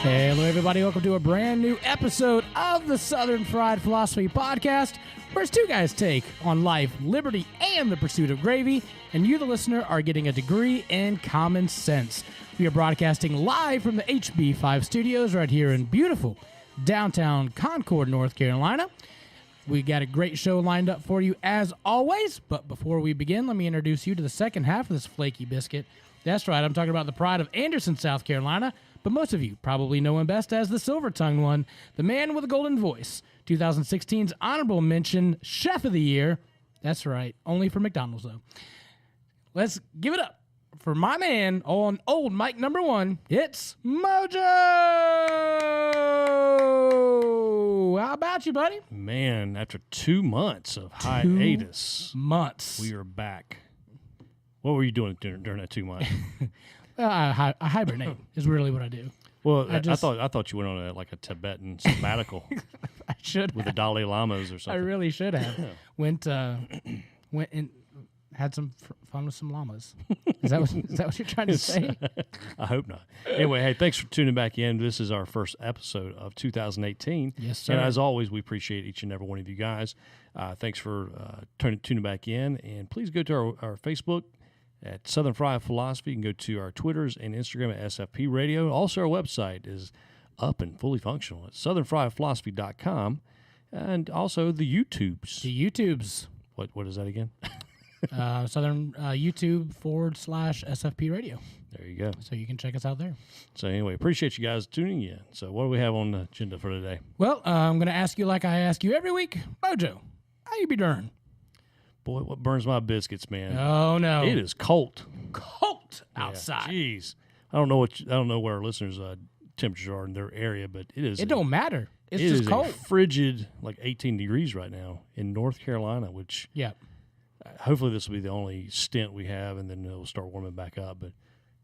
Hello, everybody. Welcome to a brand new episode of the Southern Fried Philosophy Podcast, where it's two guys' take on life, liberty, and the pursuit of gravy, and you, the listener, are getting a degree in common sense. We are broadcasting live from the HB5 studios right here in beautiful downtown Concord, North Carolina. We got a great show lined up for you as always, but before we begin, let me introduce you to the second half of this flaky biscuit. That's right, I'm talking about the pride of Anderson, South Carolina, but most of you probably know him best as the silver-tongued one, the man with a golden voice, 2016's honorable mention Chef of the Year. That's right, only for McDonald's, though. Let's give it up for my man on old mic number one. It's Mojo! How about you, buddy? Man, after 2 months of hiatus, 2 months. we are back. What were you doing during that 2 months? I hibernate is really what I do. Well, I thought you went on a Tibetan sabbatical I should with the Dalai Lamas or I something. really should have. Went and had some fun with some llamas. Is that what you're trying to say? I hope not. Anyway, hey, thanks for tuning back in. This is our first episode of 2018. Yes, sir. And as always, we appreciate each and every one of you guys. Thanks for tuning back in. And please go to our Facebook at Southern Fried Philosophy. You can go to our Twitters and Instagram at SFP Radio. Also, our website is up and fully functional at southernfriedphilosophy.com. And also the YouTubes. The YouTubes. What is that again? Southern YouTube /SFP Radio. There you go. So you can check us out there. So anyway, appreciate you guys tuning in. So what do we have on the agenda for today? Well, I'm going to ask you like I ask you every week. Mojo, how you be darn? Boy, what burns my biscuits, man? Oh, no. It is cold. Cold outside. Jeez. I don't know where our listeners' temperatures are in their area, but it is. It don't matter. It's it just is cold. A frigid, like 18 degrees right now in North Carolina, which Yeah. hopefully this will be the only stint we have, and then it'll start warming back up. But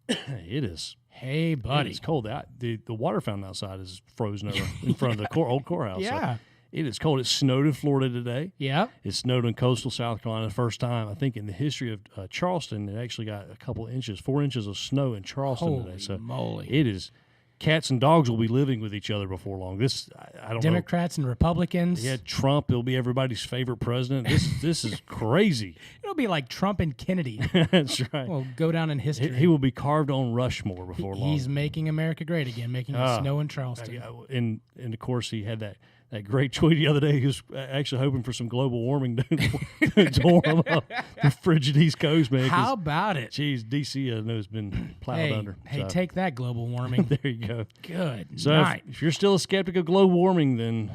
it is. Hey, buddy. It's cold. The water fountain outside is frozen over in front of the old courthouse. Yeah. So it is cold. It snowed in Florida today. Yeah. It snowed in coastal South Carolina the first time, I think, in the history of Charleston. It actually got a couple inches, 4 inches of snow in Charleston Holy today. So moly. it is. Cats and dogs will be living with each other before long. This, I don't know. Democrats and Republicans. Yeah, Trump, he'll be everybody's favorite president. This is crazy. It'll be like Trump and Kennedy. That's right. Will go down in history. He will be carved on Rushmore before long. He's making America great again, making it snow in Charleston. And of course, he had that great tweet the other day. He was actually hoping for some global warming to warm up the frigid East Coast, man. How about it? Geez, D.C. I know has been plowed under. Hey, so. take that, global warming. There you go. Good So night. if you're still a skeptic of global warming, then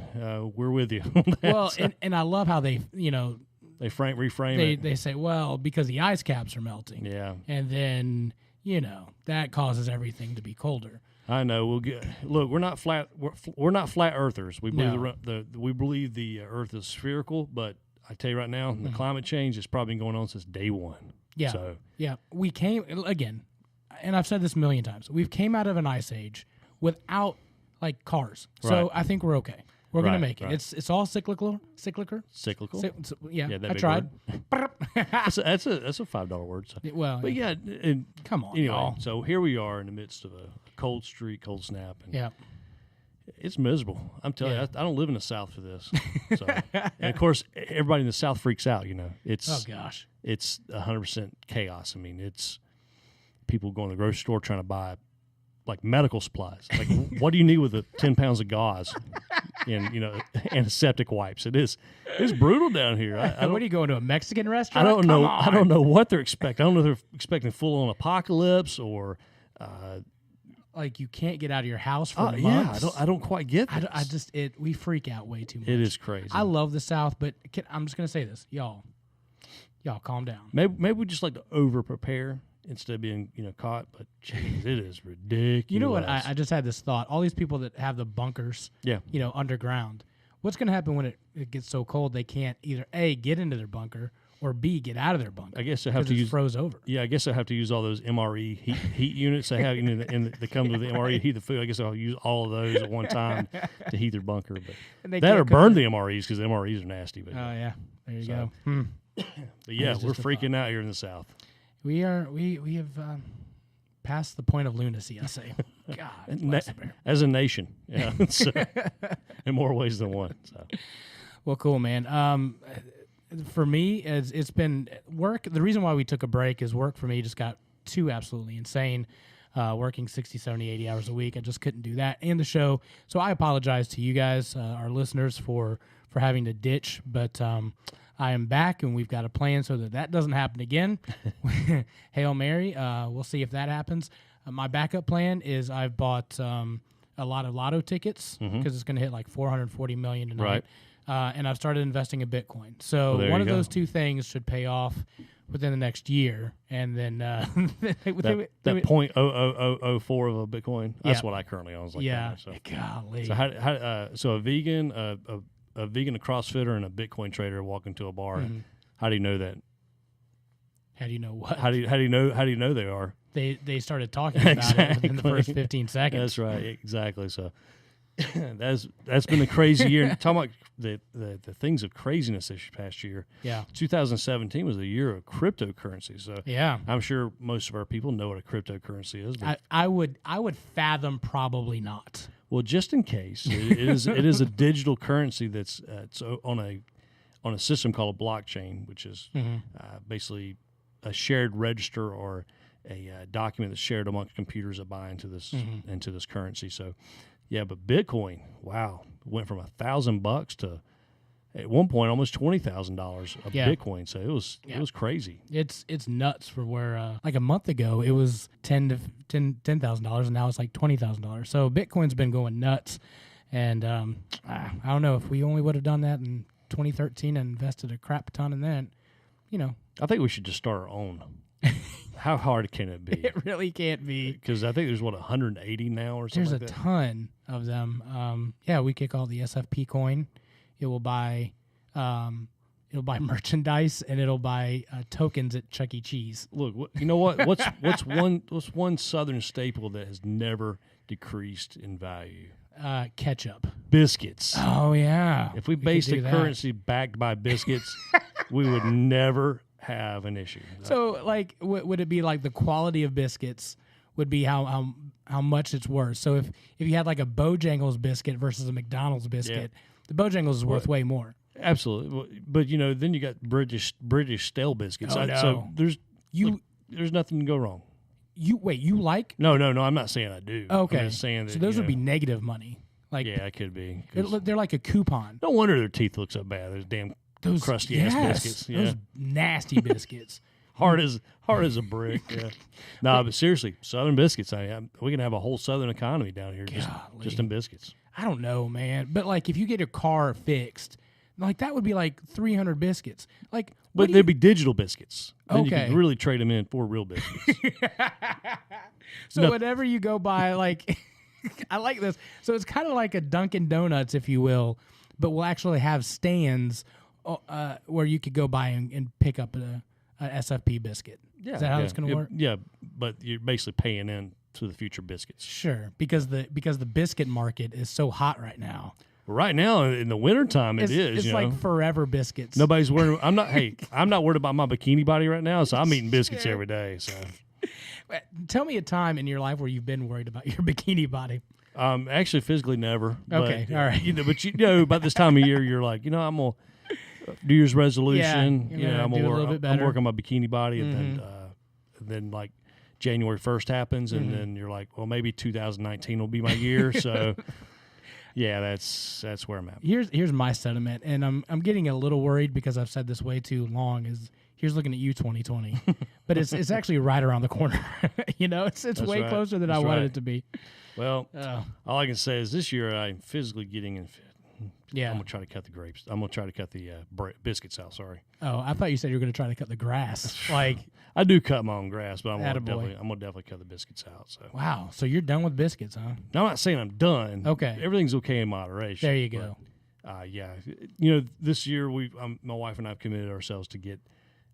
we're with you. Well, and I love how they, they reframe it. they say, well, because the ice caps are melting. Yeah. And then, that causes everything to be colder. I know. We'll get. Look, we're not flat. We're not flat earthers. We believe we believe the Earth is spherical. But I tell you right now, the climate change has probably been going on since day one. Yeah. So we came again, and I've said this a million times. We've came out of an ice age without cars. So Right. I think we're okay. We're gonna Right, make it. right. It's all cyclical. cyclical. Yeah, that I big tried. That's a $5 word. So. Well, But yeah, and come on, anyway. y'all. So here we are in the midst of a cold streak, cold snap, and Yeah. it's miserable. I'm telling Yeah. you, I don't live in the South for this. So, and of course, everybody in the South freaks out. It's Oh gosh. it's 100% chaos. I mean, it's people going to the grocery store trying to buy medical supplies. Like, what do you need with 10 pounds of gauze and antiseptic wipes? It's brutal down here. What are you going to a Mexican restaurant? I don't know. Come on. I don't know what they're expecting. I don't know if they're expecting full on apocalypse or. You can't get out of your house for Yeah, months. I don't quite get this. We freak out way too much. It is crazy. I love the South, but I'm just gonna say this, y'all calm down. Maybe we just like to over prepare instead of being caught. But geez, it is ridiculous. You know what? I just had this thought. All these people that have the bunkers, Yeah. Underground. What's gonna happen when it gets so cold they can't either A, get into their bunker, or B, get out of their bunker? I guess they have to use froze over. Yeah, I guess I have to use all those MRE heat units they have, that come with the MRE to heat the food. I guess I'll use all of those at one time to heat their bunker. But that or burn the MREs because the MREs are nasty. But oh yeah, there you go. But yeah, we're freaking out here in the South. We have passed the point of lunacy, I say. God, bless the bear. As a nation, yeah, so, in more ways than one. So. Well, cool, man. For me, it's been work. The reason why we took a break is work for me just got too absolutely insane. Working 60, 70, 80 hours a week. I just couldn't do that and the show. So I apologize to you guys, our listeners, for having to ditch. But I am back, and we've got a plan so that doesn't happen again. Hail Mary. We'll see if that happens. My backup plan is I've bought a lot of lotto tickets because it's going to hit like $440 million tonight. Right. And I've started investing in Bitcoin. So one of those two things should pay off within the next year, and then that 0.00004 of a Bitcoin. That's what I currently own. So golly. So so a vegan, a vegan, a CrossFitter, and a Bitcoin trader walk into a bar. How do you know that? How do you know what? How do you know they are? They started talking about it within the first 15 seconds. That's right, exactly. So that's been a crazy year. Talking about the things of craziness this past year. Yeah. 2017 was the year of cryptocurrency. So yeah, I'm sure most of our people know what a cryptocurrency is. But I would fathom probably not. Well, just in case, it is a digital currency that's it's on a system called a blockchain, which is basically a shared register or a document that's shared amongst computers that buy into this currency. So. Yeah, but Bitcoin, wow, went from $1,000 to at one point almost $20,000 of Bitcoin. So it was crazy. It's nuts for where like a month ago it was $10,000 and now it's like $20,000. So Bitcoin's been going nuts, and I don't know if we only would have done that in 2013 and invested a crap ton in that. I think we should just start our own. How hard can it be? It really can't be. Because I think there's 180 now or something. There's a ton of them. We kick all the SFP coin. It will buy merchandise, and it'll buy tokens at Chuck E. Cheese. Look, you know what? What's one Southern staple that has never decreased in value? Ketchup. Biscuits. Oh yeah. If we based a currency backed by biscuits, we would never have an issue. So, like, would it be like the quality of biscuits would be how much it's worth? So if you had like a Bojangles biscuit versus a McDonald's biscuit, the Bojangles is worth way more. Absolutely, but then you got British stale biscuits. Oh, no. So there's nothing to go wrong. You like? No. I'm not saying I do. Okay. I'm just saying that, so those would be negative money. Like it could be. They're like a coupon. No wonder their teeth look so bad. Those damn crusty ass biscuits. Yeah. Those nasty biscuits. hard as a brick. Yeah. No, but seriously, Southern biscuits. We can have a whole Southern economy down here just in biscuits. I don't know, man. But like, if you get your car fixed, like that would be like 300 biscuits. Like, but they'd be digital biscuits. Then okay. You could really trade them in for real biscuits. So whenever you go by, like, I like this. So it's kind of like a Dunkin' Donuts, if you will, but we'll actually have stands where you could go by and pick up a SFP biscuit. Yeah, is that how it's going to work? Yeah, but you're basically paying in to the future biscuits. Sure, because the biscuit market is so hot right now. Right now in the wintertime, it is. It's like forever biscuits. Nobody's worried. I'm not worried about my bikini body right now, so I'm eating biscuits every day. So, tell me a time in your life where you've been worried about your bikini body. Actually, physically never. Okay, all right. But about this time of year, you're like, I'm gonna New Year's resolution. Yeah, I'm gonna work. I'm working on my bikini body, and then like January 1st happens, and then you're like, well, maybe 2019 will be my year. So, yeah, that's where I'm at. Here's my sentiment, and I'm getting a little worried because I've said this way too long. Is here's looking at you 2020, but it's actually right around the corner. It's way closer than I wanted it to be. Well, all I can say is this year I'm physically getting in fit. Yeah, I'm gonna try to cut the grapes. I'm gonna try to cut the biscuits out. Sorry. Oh, I thought you said you were gonna try to cut the grass. Like I do cut my own grass, but I'm gonna Attaboy. definitely cut the biscuits out. So wow, so you're done with biscuits, huh? Now, I'm not saying I'm done. Okay, everything's okay in moderation. There you go. Yeah, this year my wife and I have committed ourselves to get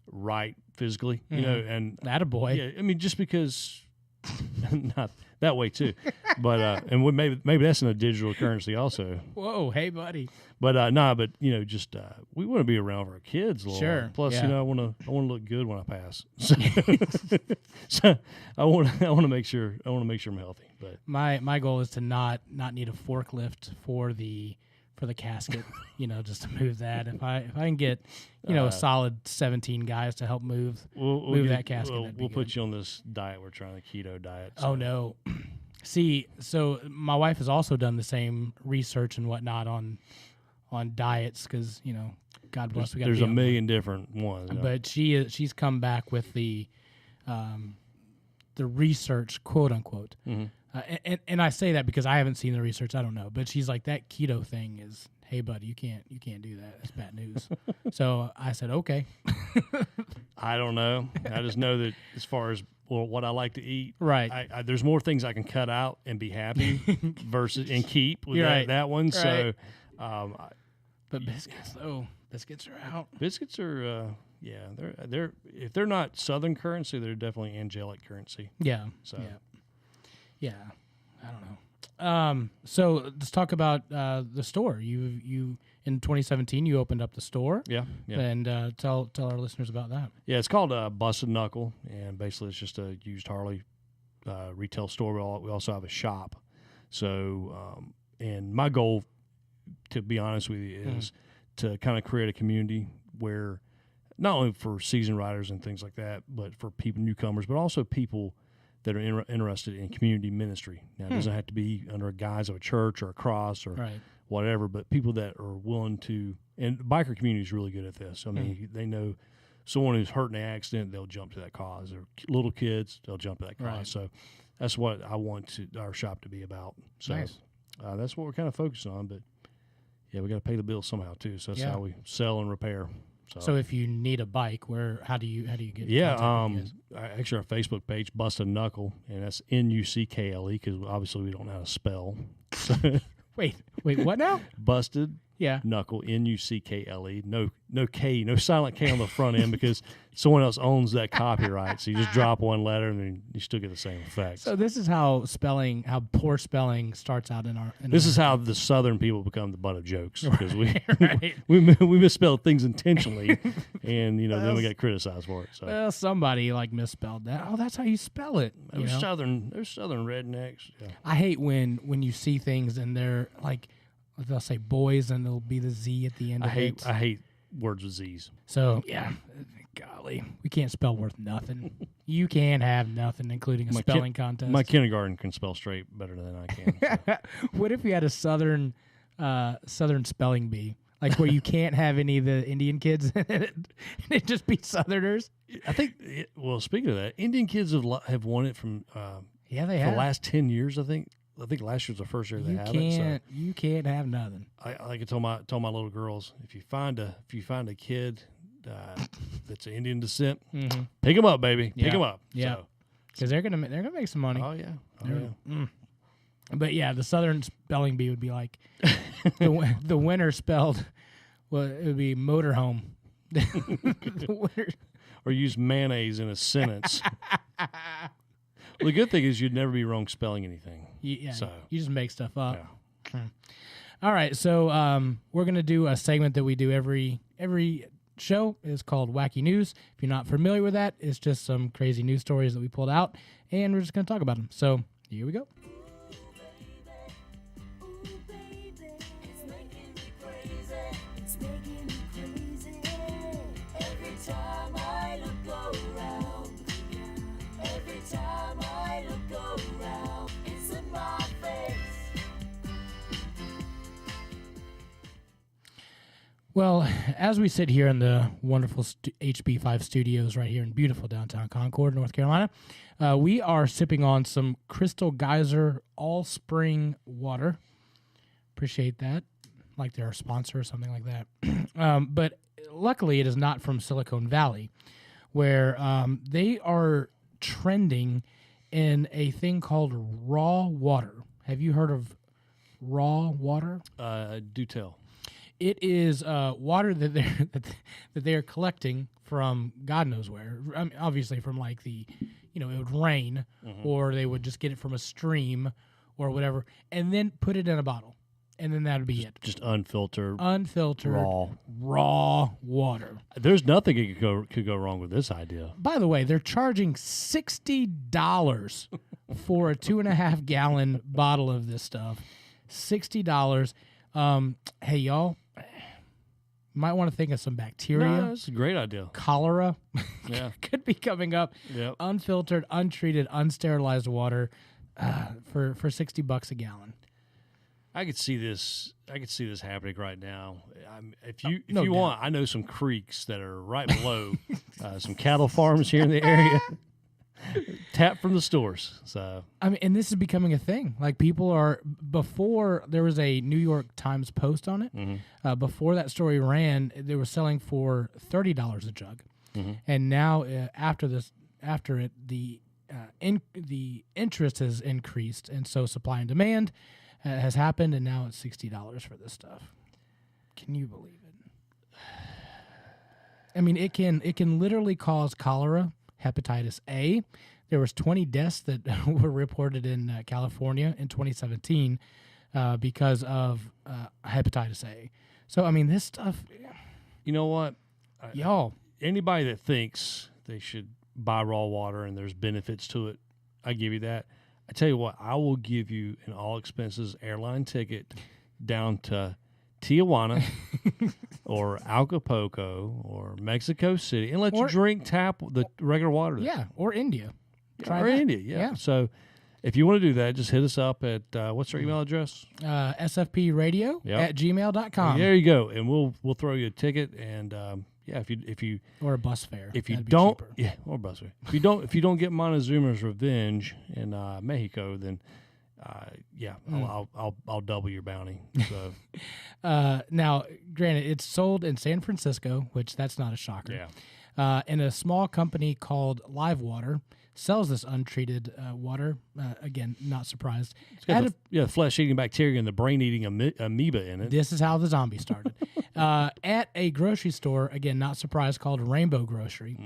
right physically. And attaboy. Yeah, I mean just because. that way too. But and maybe that's in a digital currency also. Whoa, hey, buddy. But but just we want to be around for our kids a little Sure, while. Plus, yeah. I want to look good when I pass. So I want to make sure I'm healthy. But My goal is to not need a forklift for the casket, just to move that. If I can get, a solid 17 guys to help move that casket, that'd be We'll good. put you on this diet we're trying, the keto diet. Oh no. See, so my wife has also done the same research and whatnot on diets because, God bless, we got There's a million different ones. But she's come back with the research, quote unquote. Mm-hmm. And I say that because I haven't seen the research. I don't know, but she's like, that keto thing is, hey buddy, you can't do that. That's bad news. So I said, okay. I don't know. I just know that as far as what I like to eat, Right. I there's more things I can cut out and be happy versus and keep with You're right. that one. Right. So, But biscuits are out. biscuits are they're if they're not Southern currency, they're definitely angelic currency. Yeah. So. Yeah. I don't know. So let's talk about the store. You in 2017 you opened up the store. Yeah. And tell our listeners about that. Yeah, it's called Busted Knuckle, and basically it's just a used Harley retail store. We also have a shop. So, and my goal, to be honest with you, is to kind of create a community where not only for seasoned riders and things like that, but for people, newcomers, but also people that are interested in community ministry. Now, it doesn't have to be under a guise of a church or a cross or Right. whatever, but people that are willing to, and the biker community is really good at this. I mean, they know someone who's hurt in an accident, they'll jump to that cause. Or little kids, they'll jump to that cause. Right. So that's what I want our shop to be about. So Nice. That's what we're kind of focusing on. But yeah, we got to pay the bills somehow too. So that's Yeah. how we sell and repair. So if you need a bike, how do you get? in Yeah, contact with you actually our Facebook page, Busted Knuckle, and that's Nuckle because obviously we don't know how to spell. So guys? Wait, what now? Busted Yeah. Knuckle, Nuckle. No K, no silent K on the front end because someone else owns that copyright. So you just drop one letter and then you still get the same effect. So this is how poor spelling starts out in our. This is how the Southern people become the butt of jokes because Right. we misspelled things intentionally, and then we get criticized for it. So Well, somebody misspelled that. Oh, that's how you spell it. you those know? Southern rednecks. Yeah. I hate when you see things and they're they'll say boys and there'll be the Z at the end of it. I hate words with Z's. So yeah, golly, we can't spell worth nothing. You can't have nothing, including a spelling contest. My kindergarten can spell straight better than I can. So. What if you had a southern spelling bee, where you can't have any of the Indian kids in it, and it just be Southerners? I think. Well, speaking of that, Indian kids have won it from Yeah, they for have. the last 10 years. I think last year's the first year they have it. So You can't have nothing. I told my little girls, if you find a kid that's of Indian descent, pick him up, baby. Pick Yeah. him up. Yeah. So, Because they're gonna make some money. oh yeah. But yeah, the southern spelling bee would be like the winner spelled. Well, it would be motorhome. The winner. Or use mayonnaise in a sentence. Well, the good thing is you'd never be wrong spelling anything. Yeah, So. you just make stuff up. Yeah. All right, so we're gonna do a segment that we do every show. It's called Wacky News. If you're not familiar with that, it's just some crazy news stories that we pulled out, and we're just gonna talk about them. So here we go. Well, as we sit here in the wonderful HB5 studios right here in beautiful downtown Concord, North Carolina, we are sipping on some Crystal Geyser All Spring Water. Appreciate that. Like they're a sponsor or something like that. But luckily, it is not from Silicon Valley, where they are trending in a thing called raw water. Have you heard of raw water? Do tell. It is water that they're collecting from God knows where. I mean, obviously from like the it would rain, or they would just get it from a stream or whatever, and then put it in a bottle, and then that'd be it. Just unfiltered, raw water. There's nothing that could go wrong with this idea. By the way, they're charging $60 for a 2.5 gallon bottle of this stuff. $60. Hey, y'all, might want to think of some bacteria. No, that's a great idea. Cholera Yeah. could be coming up. Yep. Unfiltered, untreated, unsterilized water for $60 a gallon. I could see this. I could see this happening right now. If you no doubt. want, I know some creeks that are right below some cattle farms here in the area. Tap from the stores. So I mean, and this is becoming a thing. Like people are, before there was a New York Times post on it. Before that story ran, they were selling for $30 a jug, and now after it, the interest has increased, and so supply and demand has happened, and now it's $60 for this stuff. Can you believe it? I mean, it can literally cause cholera, hepatitis A. There was 20 deaths that were reported in California in 2017 because of hepatitis A. So, I mean, this stuff, you know what? y'all. Anybody that thinks they should buy raw water and there's benefits to it, I give you that. I tell you what, I will give you an all expenses airline ticket down to Tijuana or Acapulco or Mexico City and let you drink the regular water there. Yeah, or India. Try or that. India, yeah. So if you want to do that, just hit us up at what's our email address? sfpradio@gmail.com. There you go, and we'll throw you a ticket, and if you or a bus fare. if you That'd be don't cheaper. or bus fare. If you don't get Montezuma's Revenge in Mexico, then I'll double your bounty. So Now, granted, it's sold in San Francisco, which that's not a shocker. yeah. And a small company called Live Water sells this untreated water. Again, not surprised. It's got the flesh-eating bacteria and the brain-eating amoeba in it. This is how the zombie started. At a grocery store, again, not surprised, called Rainbow Grocery.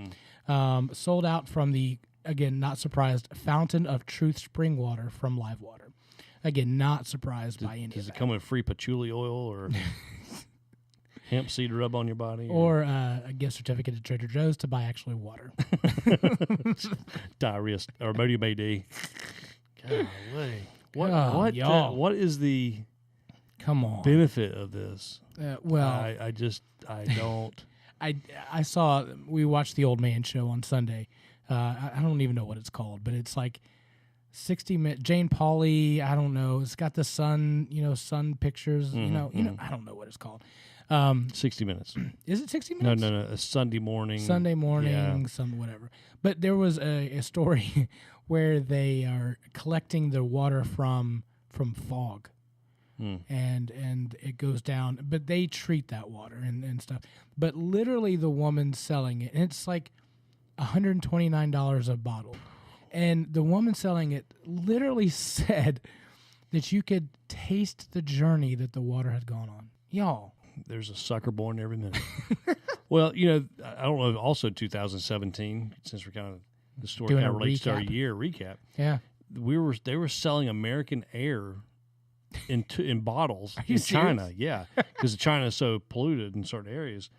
Sold out from the, again, not surprised, Fountain of Truth spring water from Live Water. Again, not surprised by any Does of it that. come with free patchouli oil or hemp seed to rub on your body? Or a gift certificate to Trader Joe's to buy actually water. Diarrhea or Modi Bay D. Golly. What is the Come on. benefit of this? Well, I don't. I saw, we watched the Old Man Show on Sunday. I don't even know what it's called, but it's like 60 minutes. Jane Pauley, I don't know. It's got the sun pictures. I don't know what it's called. 60 minutes. Is it 60 minutes? No. A Sunday morning. Yeah. Some whatever. But there was a story where they are collecting the water from fog. And it goes down, but they treat that water and stuff. But literally the woman's selling it, and it's like $129 a bottle. And the woman selling it literally said that you could taste the journey that the water had gone on. Y'all. There's a sucker born every minute. Well, I don't know. Also, 2017, since we're kind of the story Doing kind of a relates to our recap. year recap. Yeah. They were selling American air in bottles you in China. serious? Yeah, because China is so polluted in certain areas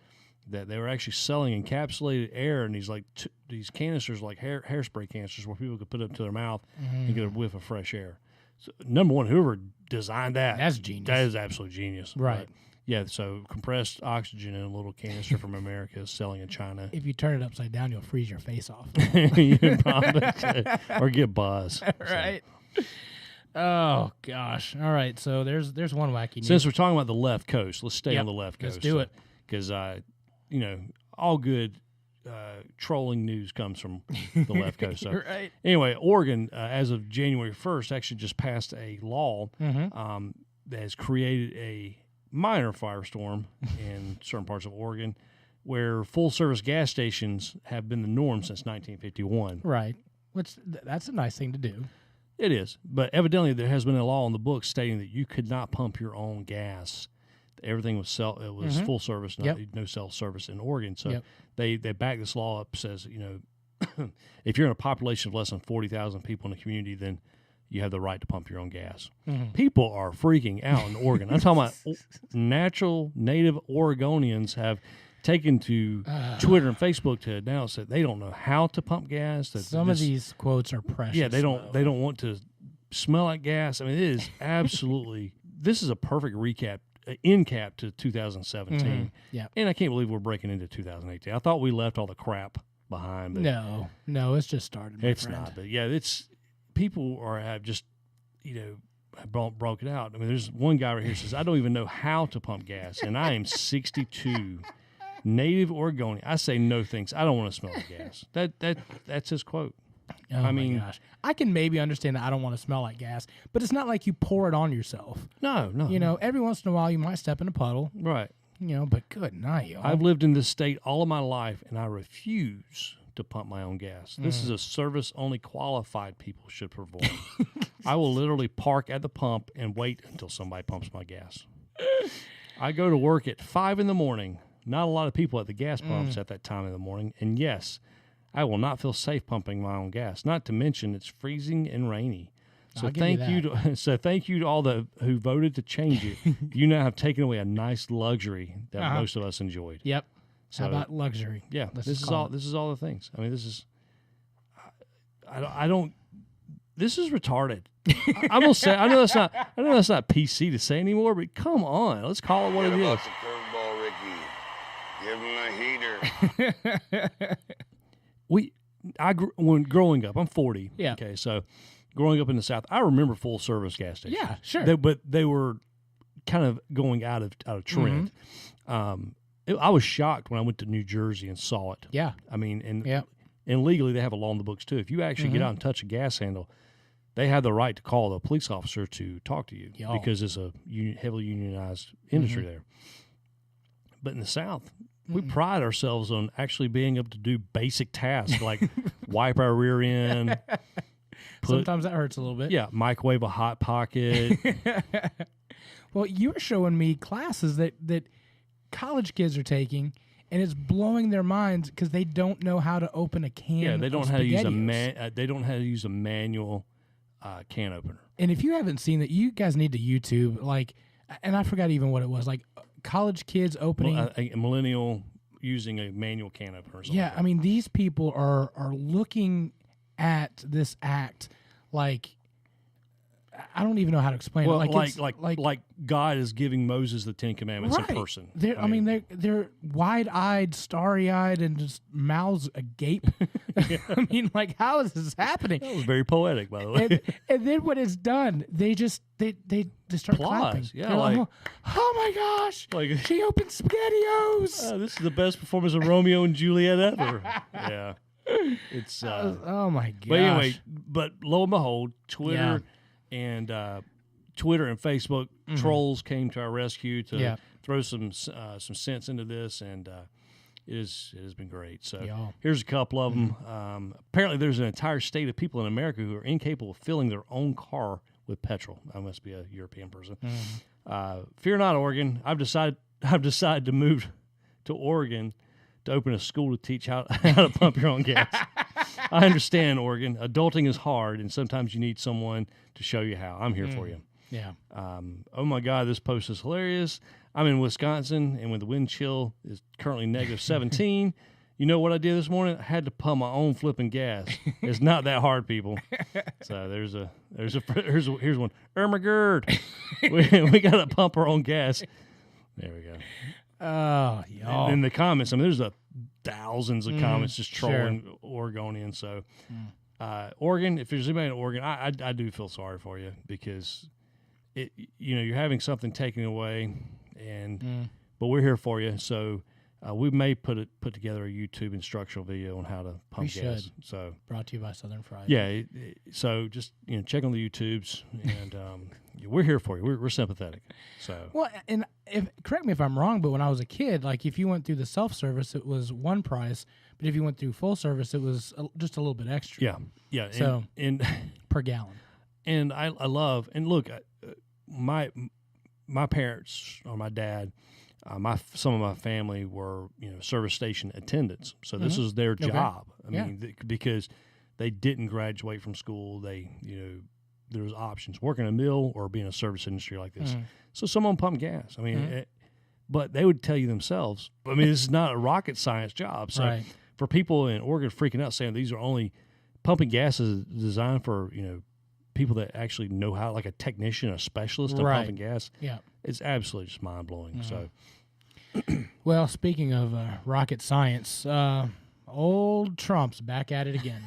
that they were actually selling encapsulated air in these these canisters, like hairspray canisters, where people could put it up to their mouth and get a whiff of fresh air. So, number one, whoever designed that, That's genius. That is absolute genius, Right. But, yeah, so compressed oxygen in a little canister from America is selling in China. If you turn it upside down, you'll freeze your face off. You probably could. Or get buzz. Right. Oh gosh. All right. So there's one wacky news. Since we're talking about the left coast, let's stay Yep, on the left coast. let's do it. Because all good trolling news comes from the left coast. So Right. anyway, Oregon, as of January 1st, actually just passed a law that has created a minor firestorm in certain parts of Oregon, where full-service gas stations have been the norm since 1951. Right. That's a nice thing to do. It is, but evidently there has been a law on the books stating that you could not pump your own gas. Everything was it was full service, no self service in Oregon. So Yep. they back this law up. Says if you're in a population of less than 40,000 people in the community, then you have the right to pump your own gas. Mm-hmm. People are freaking out in Oregon. I'm talking about natural native Oregonians have taken to Twitter and Facebook to announce that they don't know how to pump gas. That Some of these quotes are precious. yeah, they don't though. they don't want to smell like gas. I mean, it is absolutely. This is a perfect end cap to 2017. Mm-hmm. Yeah. And I can't believe we're breaking into 2018. I thought we left all the crap behind, but No, it's just started. My it's friend. not. But yeah, people have just broke it out. I mean, there's one guy right here who says, I don't even know how to pump gas, and I am 62, native Oregonian. I say no thanks. I don't want to smell like gas. That's his quote. Oh I my mean- gosh. I can maybe understand that I don't want to smell like gas, but it's not like you pour it on yourself. No. You know, every once in a while you might step in a puddle, Right. but good night, y'all. I've lived in this state all of my life, and I refuse to pump my own gas. This is a service only qualified people should perform. I will literally park at the pump and wait until somebody pumps my gas. I go to work at 5 in the morning. Not a lot of people at the gas pumps at that time in the morning. And yes, I will not feel safe pumping my own gas. Not to mention it's freezing and rainy. So I'll give you thank you to all who voted to change it. You now have taken away a nice luxury that most of us enjoyed. Yep. So, How about luxury? yeah, Let's this just is call all. it. This is all the things. I mean, this is. I don't. This is retarded. I'm gonna say. I know that's not. I know that's not PC to say anymore. But come on, let's call it what it is. About the curveball, Ricky. Give him a heater. When growing up, I'm 40. Yeah. Okay, so growing up in the South, I remember full service gas stations. Yeah, sure. But they were kind of going out of trend. I was shocked when I went to New Jersey and saw it. Yeah. I mean, and Yeah. and legally they have a law in the books too. If you actually get out and touch a gas handle, they have the right to call the police officer to talk to you Y'all. because it's a heavily unionized industry there. But in the South, we pride ourselves on actually being able to do basic tasks like wipe our rear end, Sometimes that hurts a little bit. microwave a Hot Pocket. Well, you were showing me classes that college kids are taking, and it's blowing their minds because they don't know how to open a can. Yeah, they of don't know how to use SpaghettiOs. they don't know how to use a manual can opener. And if you haven't seen that, you guys need to YouTube, like, and I forgot even what it was, like college kids opening. A millennial using a manual can opener. Or something Yeah, like that. I mean, these people are looking at this act like, I don't even know how to explain well, it. like God is giving Moses the Ten Commandments right. in person. I mean, they're wide-eyed, starry-eyed, and just mouths agape. I mean, like, how is this happening? that was very poetic, by the way. And then when it's done, they just start Applause. clapping. Yeah, They're like- oh my gosh, Like- she opened SpaghettiOs. This is the best performance of Romeo and Juliet ever. Yeah, it's. Oh my gosh. But anyway, but lo and behold, Twitter and Facebook trolls came to our rescue to throw some sense into this, and it has been great. So Yeah. here's a couple of them. Apparently, there's an entire state of people in America who are incapable of filling their own car with petrol. I must be a European person. Fear not, Oregon. I've decided to move to Oregon to open a school to teach how to pump your own gas. I understand, Oregon. Adulting is hard, and sometimes you need someone to show you how. I'm here for you. Yeah. Oh my God, this post is hilarious. I'm in Wisconsin, and when the wind chill is currently negative 17, you know what I did this morning? I had to pump my own flipping gas. It's not that hard, people. So here's one. Ermagerd. we got to pump our own gas. There we go. Oh, y'all. And in the comments, I mean, there's thousands of comments just sure. trolling Oregonians. So, Oregon, if there's anybody in Oregon, I do feel sorry for you because you're having something taken away, but we're here for you. So, we may put together a YouTube instructional video on how to pump We gas. should. So, Brought to you by Southern Fried. yeah. So just check on the YouTubes, and we're here for you. We're sympathetic. So. Well, and correct me if I'm wrong, but when I was a kid, like if you went through the self-service, it was one price, but if you went through full service, it was just a little bit extra. Yeah. So- and per gallon. And I love, and look, my parents or my dad, some of my family were service station attendants, so this is their job. I mean, because they didn't graduate from school, they there was options: working a mill or being in a service industry like this. So someone pumped gas. I mean, but they would tell you themselves. I mean, this is not a rocket science job. So for people in Oregon freaking out, saying these are only pumping gas is designed for people that actually know how, like a technician, a specialist in pumping gas. Yeah, it's absolutely just mind blowing. So. Well, speaking of rocket science, old Trump's back at it again.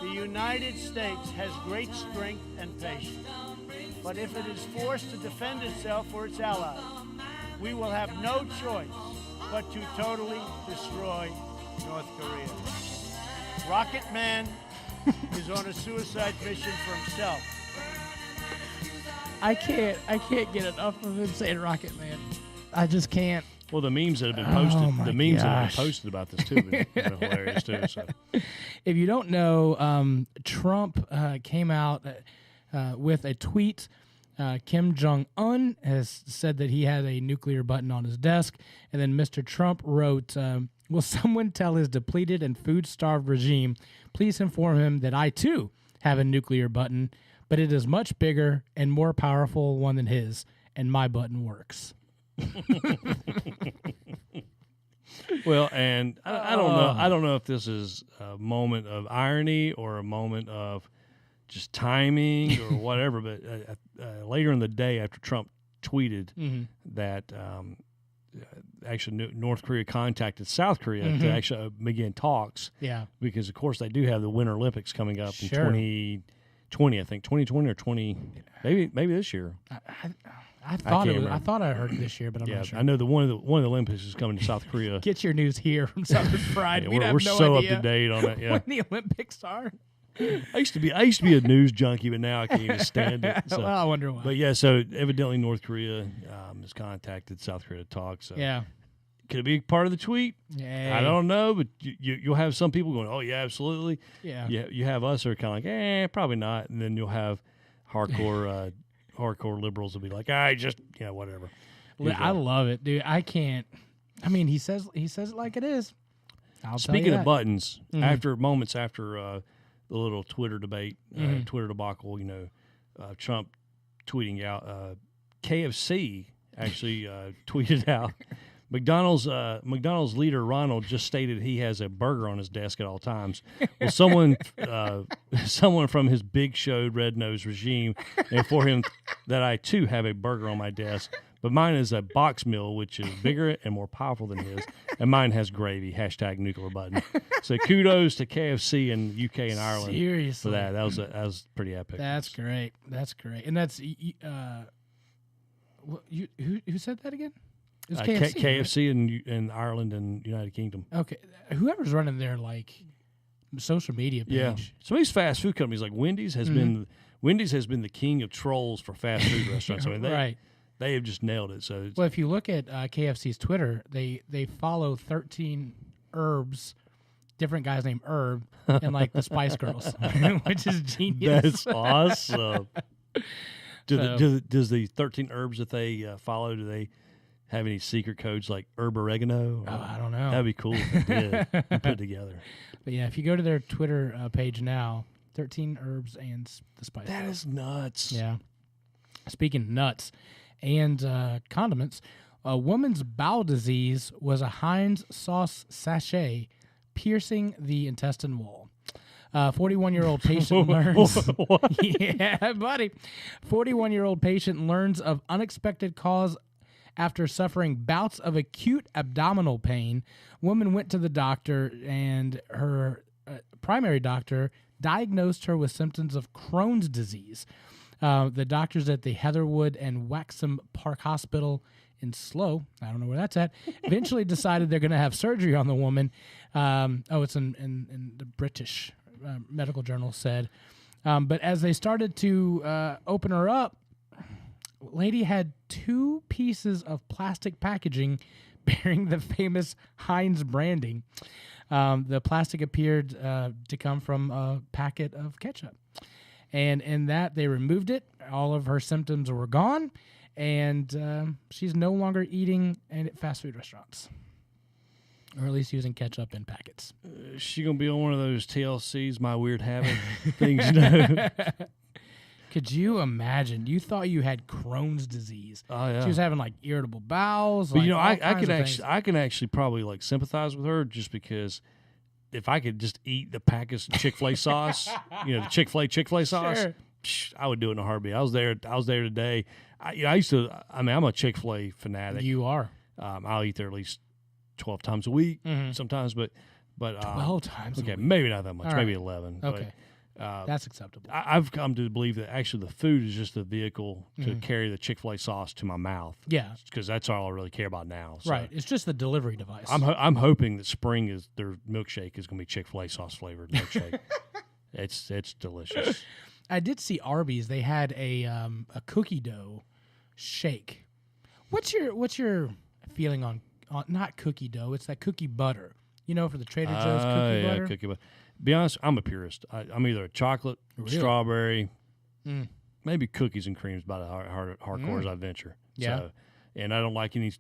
The United States has great strength and patience, but if it is forced to defend itself or its allies, we will have no choice but to totally destroy North Korea. Rocket Man is on a suicide mission for himself. I can't get enough of him saying Rocket Man. I just can't. Well, the memes that have been posted, that have been posted about this too, have been hilarious too. So, if you don't know, Trump came out with a tweet. Kim Jong-un has said that he had a nuclear button on his desk, and then Mr. Trump wrote, "Will someone tell his depleted and food-starved regime, please inform him that I too have a nuclear button, but it is much bigger and more powerful one than his, and my button works." Well, and I don't know. I don't know if this is a moment of irony or a moment of just timing or whatever. But later in the day, after Trump tweeted that actually North Korea contacted South Korea to actually begin talks. Yeah, because of course they do have the Winter Olympics coming up in 2020. I think 2020 or 20, maybe this year. I thought I heard it this year, but I'm not sure. I know one of the Olympics is coming to South Korea. Get your news here from Southern Fried. We're so up to date on that. Yeah, when the Olympics are. I used to be a news junkie, but now I can't even stand it. So. Well, I wonder why. But yeah, so evidently North Korea has contacted South Korea to talk. So yeah, could it be part of the tweet? Yeah, I don't know, but you'll have some people going, "Oh yeah, absolutely." Yeah. You have us who are kind of like, probably not, and then you'll have hardcore liberals will be like, just whatever. I love it, dude. I can't. I mean, he says it like it is. Speaking of buttons, moments after the little Twitter debate, Twitter debacle, Trump tweeting out, KFC actually tweeted out, McDonald's leader Ronald just stated he has a burger on his desk at all times. Well, someone from his big showed red-nosed regime informed him that I too have a burger on my desk, but mine is a box meal, which is bigger and more powerful than his, and mine has gravy. #nuclear button. So kudos to KFC in UK and Ireland. Seriously, for that. That was pretty epic. That's great. And that's who said that again? It was KFC right? in Ireland and United Kingdom. Okay, whoever's running their social media page. Yeah, some of these fast food companies like Wendy's has been the king of trolls for fast food restaurants. I mean, they have just nailed it. So well, if you look at KFC's Twitter, they follow 13 Herbs, different guys named Herb, and the Spice Girls, which is genius. That's awesome. Does the 13 Herbs that they follow, do they have any secret codes like herb oregano? I don't know. That'd be cool if they did and put it together. But yeah, if you go to their Twitter page now, 13 Herbs and the Spice Girls. That is nuts. Yeah. Speaking of nuts and condiments, a woman's bowel disease was a Heinz sauce sachet piercing the intestine wall. 41-year-old patient learns. Yeah, buddy. 41-year-old patient learns of unexpected cause after suffering bouts of acute abdominal pain. Woman went to the doctor, and her primary doctor diagnosed her with symptoms of Crohn's disease. The doctors at the Heatherwood and Waxham Park Hospital in Slough, I don't know where that's at, eventually decided they're going to have surgery on the woman. It's in the British Medical Journal said. But as they started to open her up, lady had 2 pieces of plastic packaging bearing the famous Heinz branding. The plastic appeared to come from a packet of ketchup. And in that, they removed it. All of her symptoms were gone. and she's no longer eating at fast food restaurants, or at least using ketchup in packets. Is she gonna be on one of those TLCs, My Weird Habit things? You know? Could you imagine? You thought you had Crohn's disease. Oh yeah. She was having like irritable bowels. But like, you know, all I kinds could of actually, things. I can actually probably like sympathize with her just because if I could just eat the pack of Chick-fil-A sauce, you know, the Chick-fil-A sauce, Sure. I would do it in a heartbeat. I was there today. I used to. I mean, I'm a Chick-fil-A fanatic. You are I'll eat there at least 12 times a week sometimes, but 12 times. okay, a week. maybe not that much, All maybe right. 11. Okay, But, that's acceptable. I've come to believe that actually the food is just the vehicle to carry the Chick-fil-A sauce to my mouth. Yeah, Because that's all I really care about now. So right. It's just the delivery device. I'm hoping that spring is their milkshake is going to be Chick-fil-A sauce flavored milkshake. It's delicious. I did see Arby's. They had a cookie dough shake. What's your feeling on not cookie dough? It's that cookie butter. You know, for the Trader Joe's cookie butter. Cookie butter. Be honest, I'm a purist. I'm either a chocolate, Really? strawberry, maybe cookies and cream is about as hardcore as I venture. Yeah. So, and I don't like any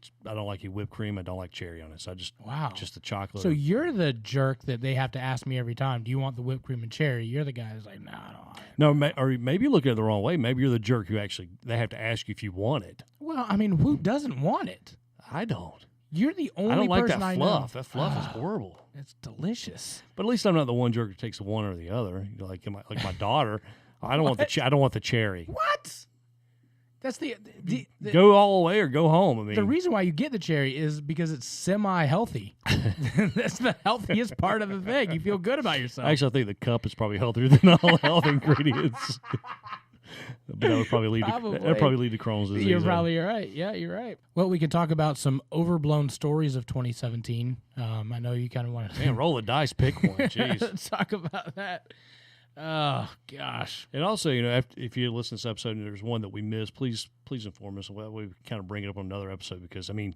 whipped cream. I don't like cherry on it. So I just just the chocolate. So you're the jerk that they have to ask me every time. Do you want the whipped cream and cherry? You're the guy who's like, no, I don't want it. no, or maybe you look at it the wrong way. Maybe you're the jerk who actually they have to ask you if you want it. Well, I mean, who doesn't want it? I don't. You're the only I don't like person that I fluff. know. That fluff is horrible. It's delicious. But at least I'm not the one jerk who takes the one or the other. Like my daughter, I don't want I don't want the cherry. What? That's the Go all the way or go home. I mean, the reason why you get the cherry is because it's semi-healthy. That's the healthiest part of the thing. You feel good about yourself. actually, I think the cup is probably healthier than all health ingredients. But that would probably lead to Crohn's disease. You're probably right. Yeah, you're right. Well, we can talk about some overblown stories of 2017. I know you kind of want to Man, roll the dice, pick one. Jeez. talk about that. Oh gosh. And also, you know, if you listen to this episode and there's one that we missed, please inform us. Well, we kind of bring it up on another episode because I mean,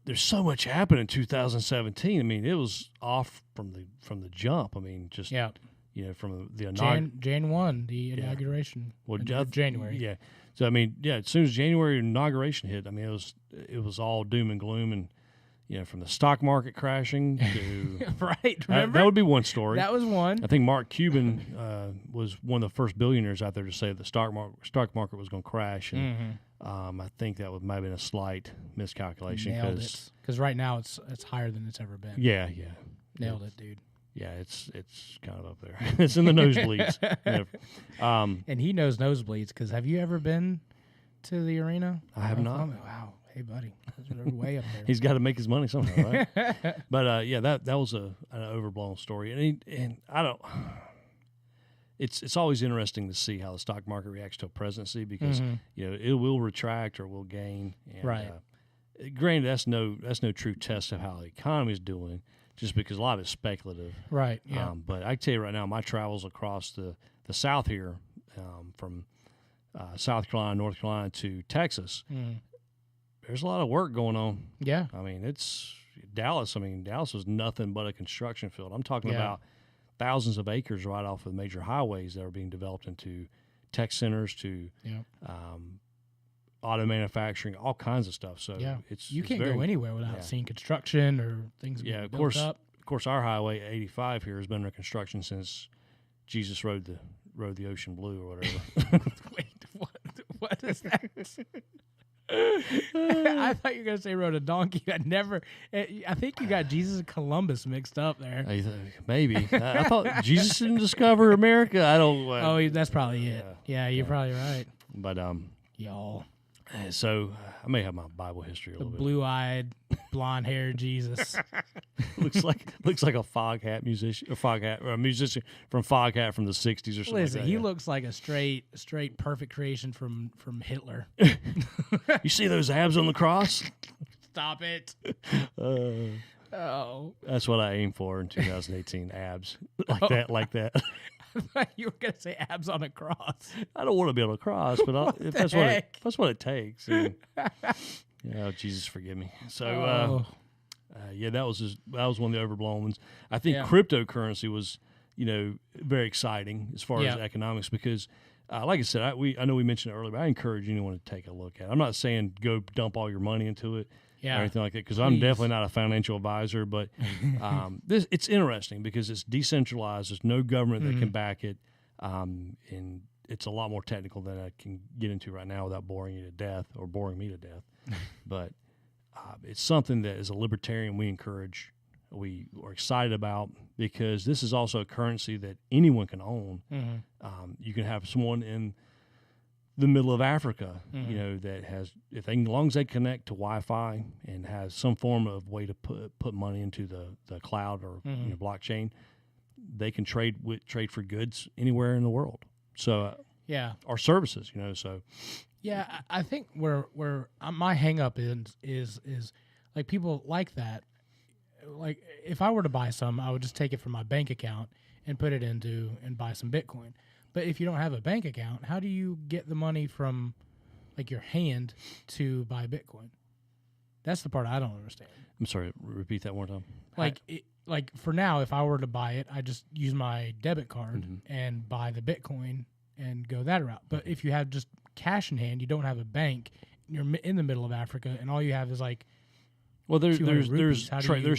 there's so much happened in 2017. I mean, it was off from the jump. I mean, just Yeah. you know, from the Jan 1, the inauguration. Well, of January. Yeah. So I mean, yeah, as soon as January inauguration hit, I mean, it was all doom and gloom, and you know, from the stock market crashing to Right. Remember? that would be one story. That was one. I think Mark Cuban was one of the first billionaires out there to say the stock market was going to crash, and I think that might have been a slight miscalculation Nailed it. Because right now it's higher than it's ever been. Yeah. Nailed it, dude. Yeah, it's kind of up there. It's in the nosebleeds. You know. And he knows nosebleeds because have you ever been to the arena? I have not. Wow. Hey, buddy. Those are way up there. He's got to make his money somehow, right? But yeah, that was an overblown story, and I don't. It's always interesting to see how the stock market reacts to a presidency because you know it will retract or will gain. And, Right. Granted, that's no true test of how the economy is doing, just because a lot of it's speculative. Right. Yeah. But I can tell you right now, my travels across the South here, from South Carolina, North Carolina to Texas. There's a lot of work going on. Yeah. I mean, it's Dallas. I mean, Dallas was nothing but a construction field. I'm talking Yeah. about thousands of acres right off of major highways that are being developed into tech centers, to auto manufacturing, all kinds of stuff. So Yeah. it's You it's can't very, go anywhere without seeing construction or things being of built up. course, our highway 85 here has been under construction since Jesus rode the ocean blue or whatever. Wait, what is that? I thought you were going to say rode a donkey. I think you got Jesus and Columbus mixed up there. Maybe. I thought Jesus didn't discover America. I don't. Oh, that's probably it. Yeah, you're probably right. But Y'all. so I may have my Bible history a The little bit. blue-eyed, blonde-haired Jesus. looks like a Foghat musician, or a musician from Foghat from the '60s or something. Listen, like that, he looks like a straight, perfect creation from Hitler. You see those abs on the cross? Stop it. That's what I aim for in 2018. Abs like that. You were gonna say abs on a cross. I don't want to be on a cross, but if that's what it takes. And, Jesus forgive me. So yeah, that was one of the overblown ones. I think cryptocurrency was very exciting as far as economics because like I said, I know we mentioned it earlier, but I encourage anyone to take a look at it. I'm not saying go dump all your money into it or anything like that, because I'm definitely not a financial advisor. But it's interesting because it's decentralized. There's no government that can back it, and it's a lot more technical than I can get into right now without boring you to death or boring me to death. But it's something that, as a libertarian, we encourage. We are excited about, because this is also a currency that anyone can own. You can have someone in the middle of Africa, that has, as long as they connect to Wi-Fi and has some form of way to put money into the cloud or blockchain, they can trade for goods anywhere in the world. So or services, So I think where my hang up is like people like that. Like if I were to buy some, I would just take it from my bank account and put it into and buy some Bitcoin. But if you don't have a bank account, how do you get the money from like your hand to buy Bitcoin? That's the part I don't understand. I'm sorry, repeat that one more time. Like for now, if I were to buy it, I just use my debit card and buy the Bitcoin and go that route. But if you have just cash in hand, you don't have a bank, you're in the middle of Africa, and all you have is like, well, there's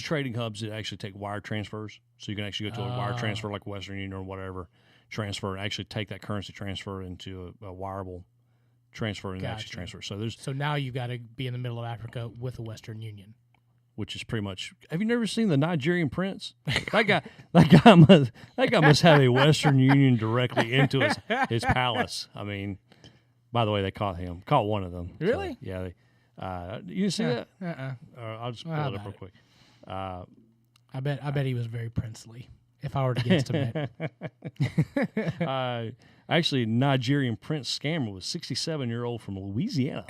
trading hubs that actually take wire transfers, so you can actually go to a wire transfer like Western Union or whatever, transfer and actually take that currency transfer into a wireable transfer and actually transfer. So now you got to be in the middle of Africa with a Western Union, which is pretty much. Have you never seen the Nigerian prince? That guy must have a Western Union directly into his palace. I mean, by the way, they caught one of them. Really? So, yeah. You didn't see that? I'll just pull it up real quick. I bet he was very princely, if I were to guesstimate. Actually, Nigerian prince scammer was 67-year-old from Louisiana,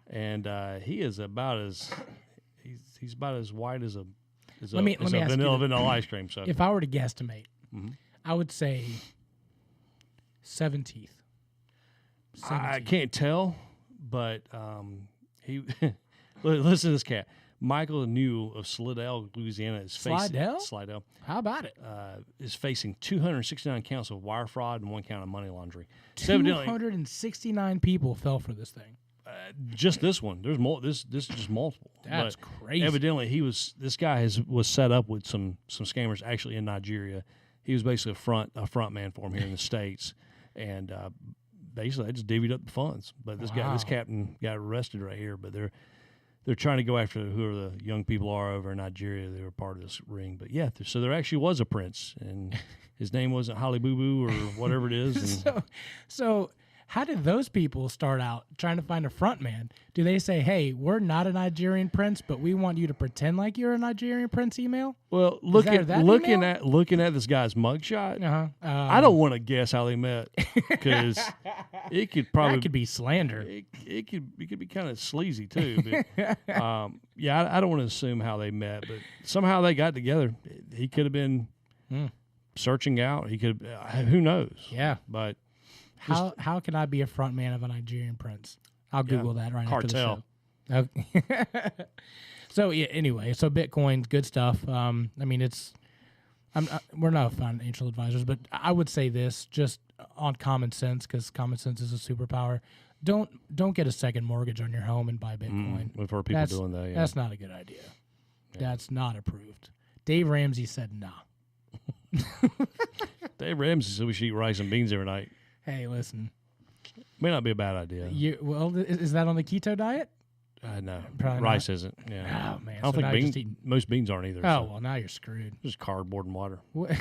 and he is about as he's about as white as a vanilla ice cream. So if I were to guesstimate, I would say 17th. I can't tell. But he listen to this cat. Michael New of Slidell, Louisiana, is facing Slidell. How about it? Is facing 269 counts of wire fraud and 1 count of money laundering. 269 people fell for this thing. Just this one. There's more. This is just multiple. That's crazy. Evidently, this guy was set up with some scammers actually in Nigeria. He was basically a front man for him here in the States, and basically they just divvied up the funds. But this captain got arrested right here. But they're trying to go after whoever the young people are over in Nigeria. They were part of this ring. But yeah, so there actually was a prince, and his name wasn't Holly Boo Boo or whatever it is. And so how did those people start out trying to find a front man? Do they say, hey, we're not a Nigerian prince, but we want you to pretend like you're a Nigerian prince email? Well, looking at this guy's mugshot, I don't want to guess how they met, because it could probably that could be slander. It could be kind of sleazy too. But I don't want to assume how they met, but somehow they got together. He could have been searching out. He could. Who knows? Yeah, but. How can I be a front man of a Nigerian prince? I'll Google that right Cartel. after the show. Okay. So anyway, Bitcoin's good stuff. I mean, we're not financial advisors, but I would say this just on common sense, because common sense is a superpower. Don't get a second mortgage on your home and buy Bitcoin. We've heard people doing that. Yeah. That's not a good idea. Yeah. That's not approved. Dave Ramsey said nah. Dave Ramsey said we should eat rice and beans every night. Hey, listen. May not be a bad idea. Is that on the keto diet? No, probably rice not. Isn't. Yeah. Oh man, I don't think most beans aren't either. Oh well, now you're screwed. Just cardboard and water. What